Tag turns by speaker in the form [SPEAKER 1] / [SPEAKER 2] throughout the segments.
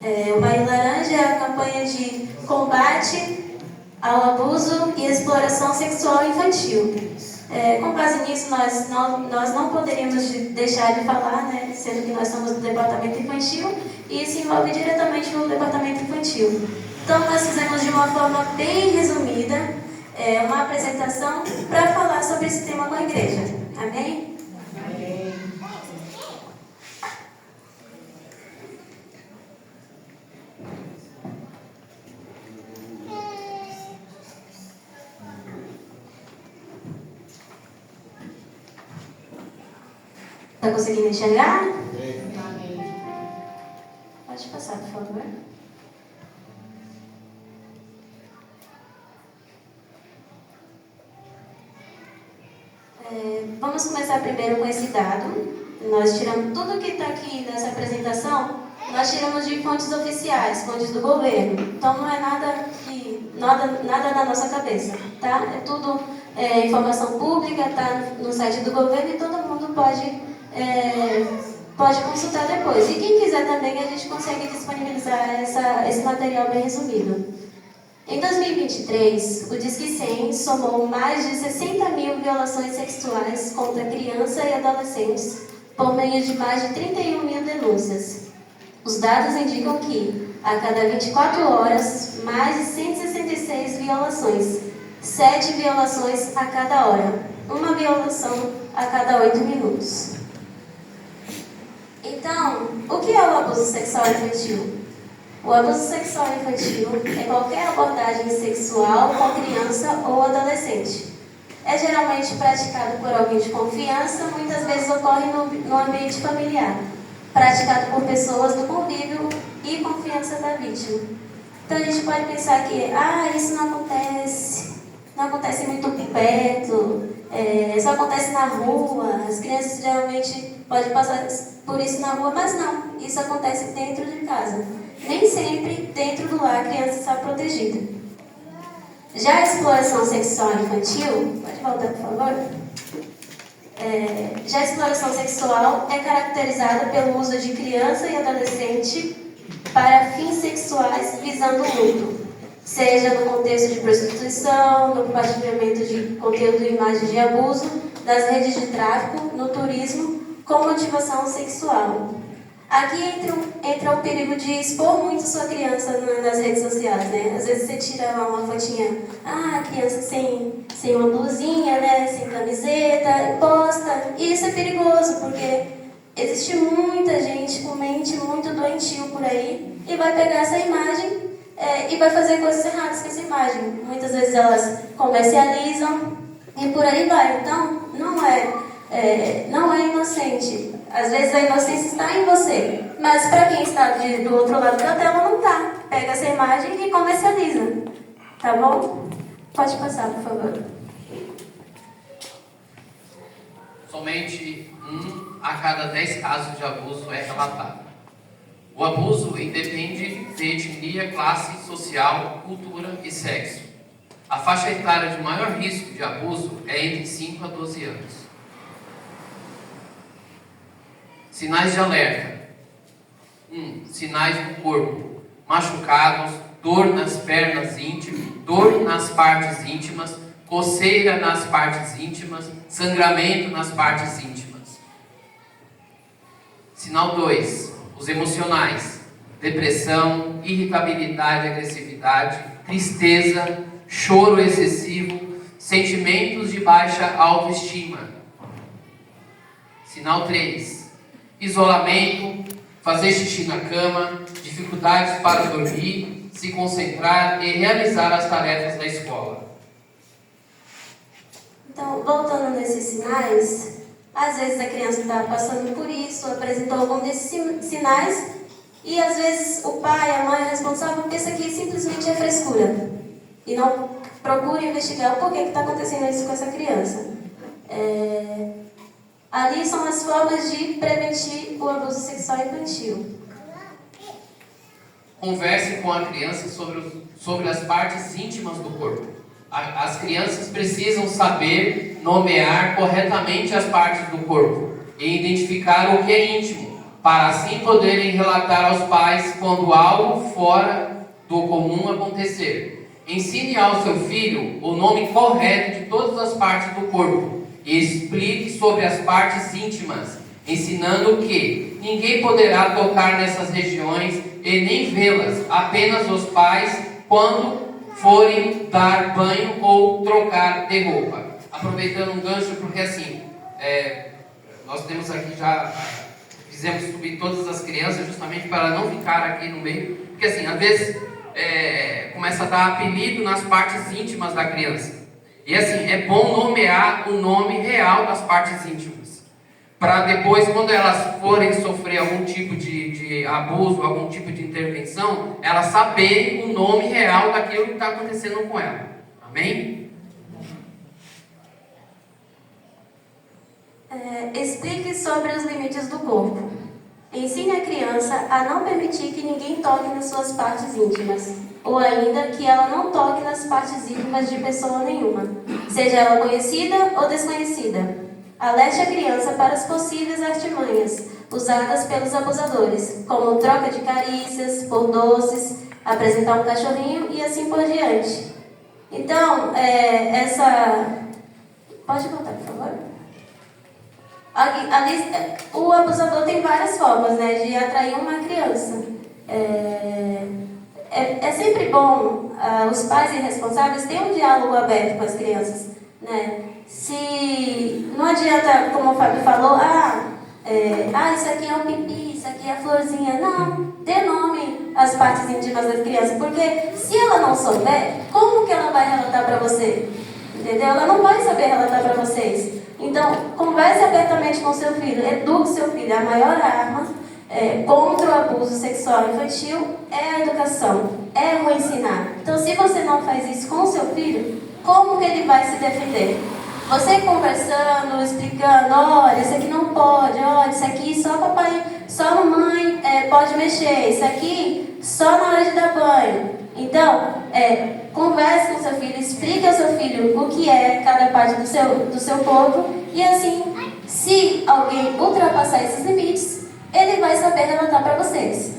[SPEAKER 1] O Maio Laranja é a campanha de combate ao abuso e exploração sexual infantil. Com base nisso, nós não poderíamos deixar de falar, né, sendo que nós somos do departamento infantil, e isso envolve diretamente o departamento infantil. Então, nós fizemos de uma forma bem resumida uma apresentação para falar sobre esse tema com a igreja. Amém?
[SPEAKER 2] Amém.
[SPEAKER 1] Está conseguindo enxergar?
[SPEAKER 2] Amém.
[SPEAKER 1] Pode passar, por favor. Vamos começar primeiro com esse dado. Nós tiramos tudo que está aqui nessa apresentação, nós tiramos de fontes oficiais, fontes do governo. Então não é nada da nossa cabeça, tá? É tudo informação pública, tá no site do governo e todo mundo pode consultar depois. E quem quiser também, a gente consegue disponibilizar esse material bem resumido. Em 2023, o Disque 100 somou mais de 60 mil violações sexuais contra crianças e adolescentes, por meio de mais de 31 mil denúncias. Os dados indicam que, a cada 24 horas, mais de 166 violações, 7 violações a cada hora, uma violação a cada 8 minutos. Então, o que é o abuso sexual infantil? O abuso sexual infantil é qualquer abordagem sexual com criança ou adolescente. É geralmente praticado por alguém de confiança, muitas vezes ocorre no ambiente familiar, praticado por pessoas do convívio e confiança da vítima. Então a gente pode pensar que, isso não acontece muito perto, só acontece na rua, as crianças geralmente podem passar por isso na rua, mas não, isso acontece dentro de casa. Nem sempre dentro do lar a criança está protegida. Já a exploração sexual infantil, pode voltar por favor? Já a exploração sexual é caracterizada pelo uso de criança e adolescente para fins sexuais visando lucro, seja no contexto de prostituição, no compartilhamento de conteúdo e imagens de abuso, nas redes de tráfico, no turismo, com motivação sexual. Aqui entra o perigo de expor muito sua criança nas redes sociais, né? Às vezes você tira uma fotinha, a criança sem uma blusinha, né? Sem camiseta, e posta. E isso é perigoso, porque existe muita gente com mente muito doentio por aí e vai pegar essa imagem e vai fazer coisas erradas com essa imagem. Muitas vezes elas comercializam e por aí vai. Então, não é inocente. Às vezes a inocência está em você, mas para quem está do outro lado da tela não está. Pega essa imagem e comercializa. Tá bom? Pode passar, por favor.
[SPEAKER 3] Somente 1 a cada 10 casos de abuso é relatado. O abuso independe de etnia, classe social, cultura e sexo. A faixa etária de maior risco de abuso é entre 5 a 12 anos. Sinais de alerta. 1. Sinais no corpo. Machucados, dor nas pernas íntimas, dor nas partes íntimas, coceira nas partes íntimas, sangramento nas partes íntimas. Sinal 2. Os emocionais. Depressão, irritabilidade, agressividade, tristeza, choro excessivo, sentimentos de baixa autoestima. Sinal 3. Isolamento, fazer xixi na cama, dificuldades para dormir, se concentrar e realizar as tarefas da escola.
[SPEAKER 1] Então, voltando nesses sinais, às vezes a criança está passando por isso, apresentou algum desses sinais, e às vezes o pai, a mãe, o responsável pensa que simplesmente é frescura e não procura investigar o porquê que está acontecendo isso com essa criança. Ali são as formas de prevenir o abuso sexual infantil.
[SPEAKER 3] Converse com a criança sobre as partes íntimas do corpo. As crianças precisam saber nomear corretamente as partes do corpo e identificar o que é íntimo para assim poderem relatar aos pais quando algo fora do comum acontecer. Ensine ao seu filho o nome correto de todas as partes do corpo e explique sobre as partes íntimas, ensinando que ninguém poderá tocar nessas regiões e nem vê-las, apenas os pais quando forem dar banho ou trocar de roupa. Aproveitando um gancho, porque assim, nós temos aqui já, fizemos subir todas as crianças justamente para não ficar aqui no meio, porque assim, às vezes começa a dar apelido nas partes íntimas da criança. E assim, é bom nomear o nome real das partes íntimas, para depois, quando elas forem sofrer algum tipo de abuso, algum tipo de intervenção, elas saberem o nome real daquilo que está acontecendo com ela. Amém?
[SPEAKER 1] Explique sobre os limites do corpo. Ensine a criança a não permitir que ninguém toque nas suas partes íntimas, ou ainda que ela não toque nas partes íntimas de pessoa nenhuma, seja ela conhecida ou desconhecida. Alerte a criança para as possíveis artimanhas usadas pelos abusadores, como troca de carícias por doces, apresentar um cachorrinho e assim por diante. Então, Pode voltar, por favor? O abusador tem várias formas, né, de atrair uma criança. É sempre bom os pais e responsáveis terem um diálogo aberto com as crianças, né? Se não adianta, como o Fábio falou, isso aqui é um pipi, isso aqui é a florzinha. Não, dê nome às partes íntimas da criança, porque se ela não souber, como que ela vai relatar para você? Entendeu? Ela não vai saber relatar para vocês. Então, converse abertamente com seu filho, eduque seu filho. A maior arma contra o abuso sexual infantil é a educação, é o ensinar. Então, se você não faz isso com o seu filho, como que ele vai se defender? Você conversando, explicando, olha, isso aqui não pode, olha, isso aqui só papai, só a mamãe pode mexer, isso aqui só na hora de dar banho. Então, converse com seu filho, explique ao seu filho o que é cada parte do seu corpo, e assim, se alguém ultrapassar esses limites, ele vai saber relatar para vocês.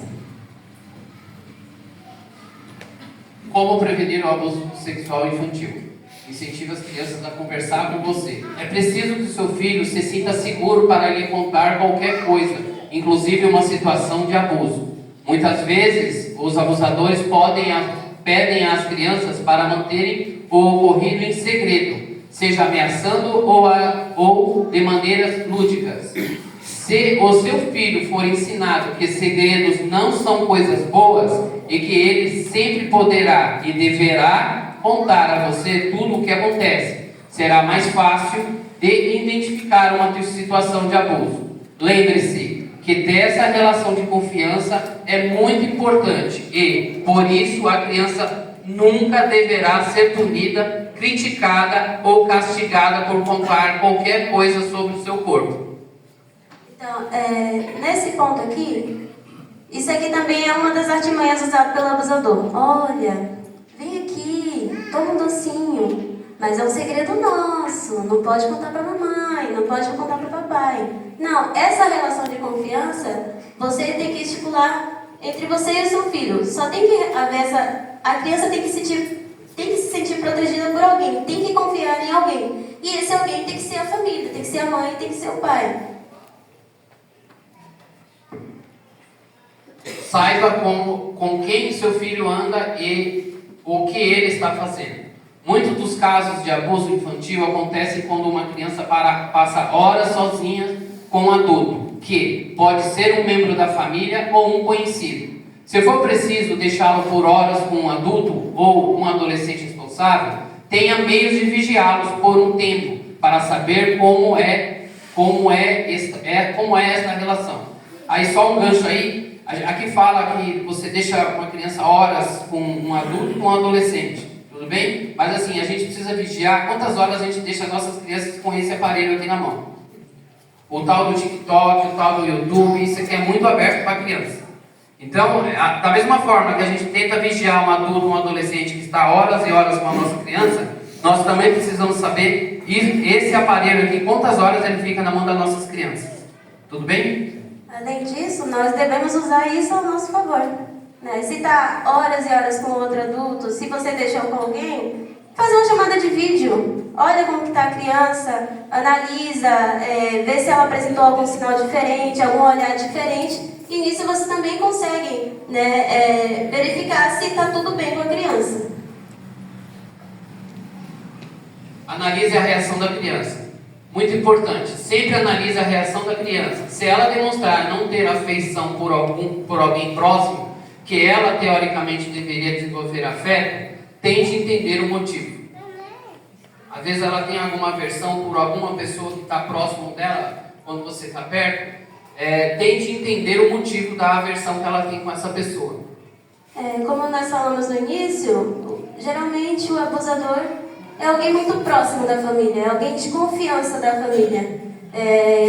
[SPEAKER 3] Como prevenir o abuso sexual infantil? Incentive as crianças a conversar com você. É preciso que o seu filho se sinta seguro para lhe contar qualquer coisa, inclusive uma situação de abuso. Muitas vezes, os abusadores pedem às crianças para manterem o ocorrido em segredo, seja ameaçando ou de maneiras lúdicas. Se o seu filho for ensinado que segredos não são coisas boas e que ele sempre poderá e deverá contar a você tudo o que acontece, será mais fácil de identificar uma situação de abuso. Lembre-se que dessa relação de confiança é muito importante e, por isso, a criança nunca deverá ser punida, criticada ou castigada por contar qualquer coisa sobre o seu corpo.
[SPEAKER 1] Então, nesse ponto aqui, isso aqui também é uma das artimanhas usadas pelo abusador. Olha, vem aqui, toma um docinho, mas é um segredo nosso, não pode contar para mamãe, não pode contar para papai. Não, essa relação de confiança, você tem que estipular entre você e o seu filho. Só tem que haver a criança tem que se sentir protegida por alguém, tem que confiar em alguém. E esse alguém tem que ser a família, tem que ser a mãe, tem que ser o pai.
[SPEAKER 3] Saiba com quem seu filho anda e o que ele está fazendo. Muitos dos casos de abuso infantil acontecem quando uma criança passa horas sozinha com um adulto, que pode ser um membro da família ou um conhecido. Se for preciso deixá-lo por horas com um adulto ou um adolescente responsável, tenha meios de vigiá-los por um tempo, para saber como é esta relação. Aí só um gancho aí. Aqui fala que você deixa uma criança horas com um adulto e com um adolescente, tudo bem? Mas assim, a gente precisa vigiar quantas horas a gente deixa nossas crianças com esse aparelho aqui na mão. O tal do TikTok, o tal do YouTube, isso aqui é muito aberto para a criança. Então, da mesma forma que a gente tenta vigiar um adulto, um adolescente que está horas e horas com a nossa criança, nós também precisamos saber esse aparelho aqui, quantas horas ele fica na mão das nossas crianças. Tudo bem?
[SPEAKER 1] Além disso, nós devemos usar isso ao nosso favor, né? Se está horas e horas com outro adulto, se você deixou com alguém, faz uma chamada de vídeo. Olha como está a criança, analisa, vê se ela apresentou algum sinal diferente, algum olhar diferente. E nisso você também consegue, né, verificar se está tudo bem com a criança.
[SPEAKER 3] Analise a reação da criança. Muito importante, sempre analise a reação da criança. Se ela demonstrar não ter afeição por alguém próximo, que ela teoricamente deveria desenvolver afeto, tente entender o motivo. Às vezes ela tem alguma aversão por alguma pessoa que está próximo dela, quando você está perto. Tente entender o motivo da aversão que ela tem com essa pessoa.
[SPEAKER 1] Como nós falamos no início, geralmente o abusador é alguém muito próximo da família, é alguém de confiança da família.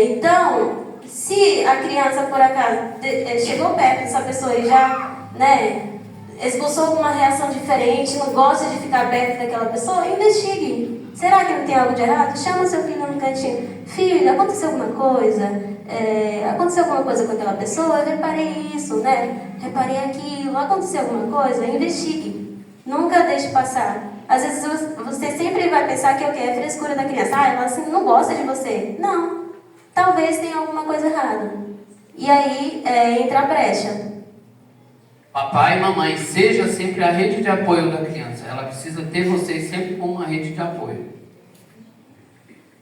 [SPEAKER 1] Então, se a criança por acaso chegou perto dessa pessoa e já, né, expulsou alguma reação diferente, não gosta de ficar perto daquela pessoa, investigue. Será que não tem algo de errado? Chama seu filho no cantinho. Filho, aconteceu alguma coisa? Aconteceu alguma coisa com aquela pessoa? Eu reparei isso, né? Reparei aquilo. Aconteceu alguma coisa? Investigue. Nunca deixe passar. Às vezes você sempre vai pensar que é frescura da criança. Ela assim, não gosta de você. Não. Talvez tenha alguma coisa errada. E aí entra a brecha.
[SPEAKER 3] Papai e mamãe, seja sempre a rede de apoio da criança. Ela precisa ter vocês sempre como uma rede de apoio.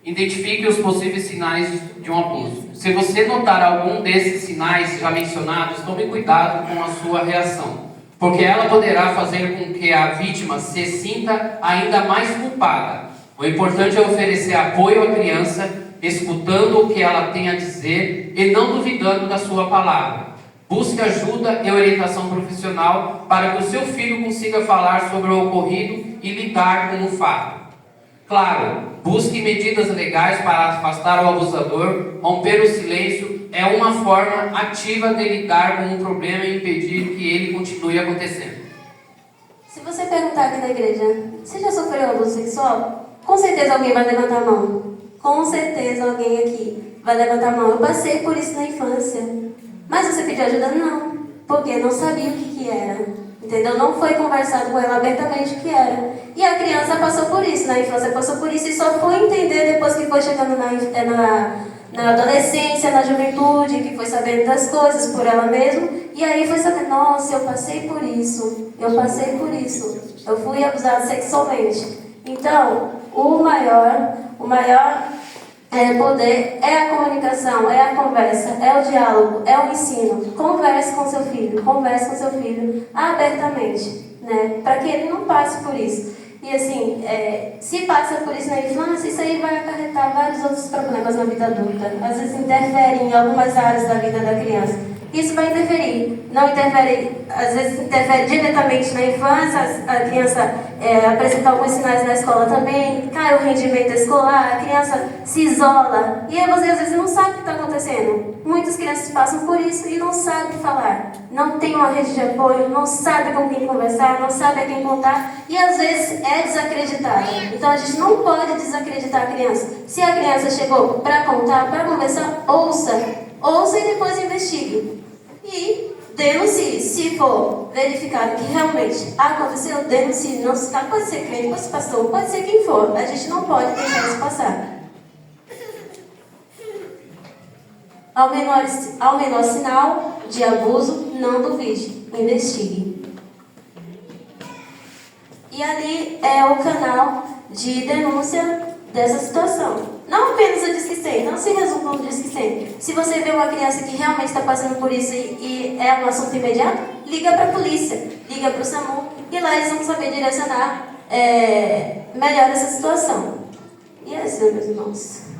[SPEAKER 3] Identifique os possíveis sinais de um abuso. Se você notar algum desses sinais já mencionados, tome cuidado com a sua reação, porque ela poderá fazer com que a vítima se sinta ainda mais culpada. O importante é oferecer apoio à criança, escutando o que ela tem a dizer e não duvidando da sua palavra. Busque ajuda e orientação profissional para que o seu filho consiga falar sobre o ocorrido e lidar com o fato. Claro, busque medidas legais para afastar o abusador. Romper o silêncio é uma forma ativa de lidar com o problema e impedir que ele continue acontecendo.
[SPEAKER 1] Se você perguntar aqui na igreja, você já sofreu abuso sexual? Com certeza alguém vai levantar a mão. Com certeza alguém aqui vai levantar a mão. Eu passei por isso na infância. Mas você pediu ajuda? Não. Porque não sabia o que era. Entendeu? Não foi conversado com ela abertamente o que era. E a criança passou por isso, na infância passou por isso e só foi entender depois que foi chegando na adolescência, na juventude, que foi sabendo das coisas por ela mesma. E aí foi sabendo, nossa, eu passei por isso. Eu passei por isso. Eu fui abusada sexualmente. Então, o maior poder é a comunicação, é a conversa, é o diálogo, é o ensino. Converse com seu filho abertamente, né? Para que ele não passe por isso. E assim, se passa por isso na infância, isso aí vai acarretar vários outros problemas na vida adulta. Às vezes interfere em algumas áreas da vida da criança. Isso vai interferir. Não interfere, às vezes interfere diretamente na infância, a criança apresenta alguns sinais na escola também, cai o rendimento escolar, a criança se isola. E aí você às vezes não sabe o que está acontecendo. Muitas crianças passam por isso e não sabem falar. Não tem uma rede de apoio, não sabe com quem conversar, não sabe a quem contar. E às vezes é desacreditado. Então a gente não pode desacreditar a criança. Se a criança chegou para contar, para conversar, ouça e depois investigue. E denuncie. Se for verificado que realmente aconteceu, denuncie. Não se tá, pode ser crente, pode ser pastor, pode ser quem for. A gente não pode deixar isso passar. Ao menor sinal de abuso, não duvide, investigue. E ali é o canal de denúncia dessa situação. Não apenas o Disque 100, não se resume no Disque 100. Se você vê uma criança que realmente está passando por isso e é um assunto imediato, liga para a polícia, liga para o SAMU, e lá eles vão saber direcionar melhor essa situação. E é assim, meus irmãos.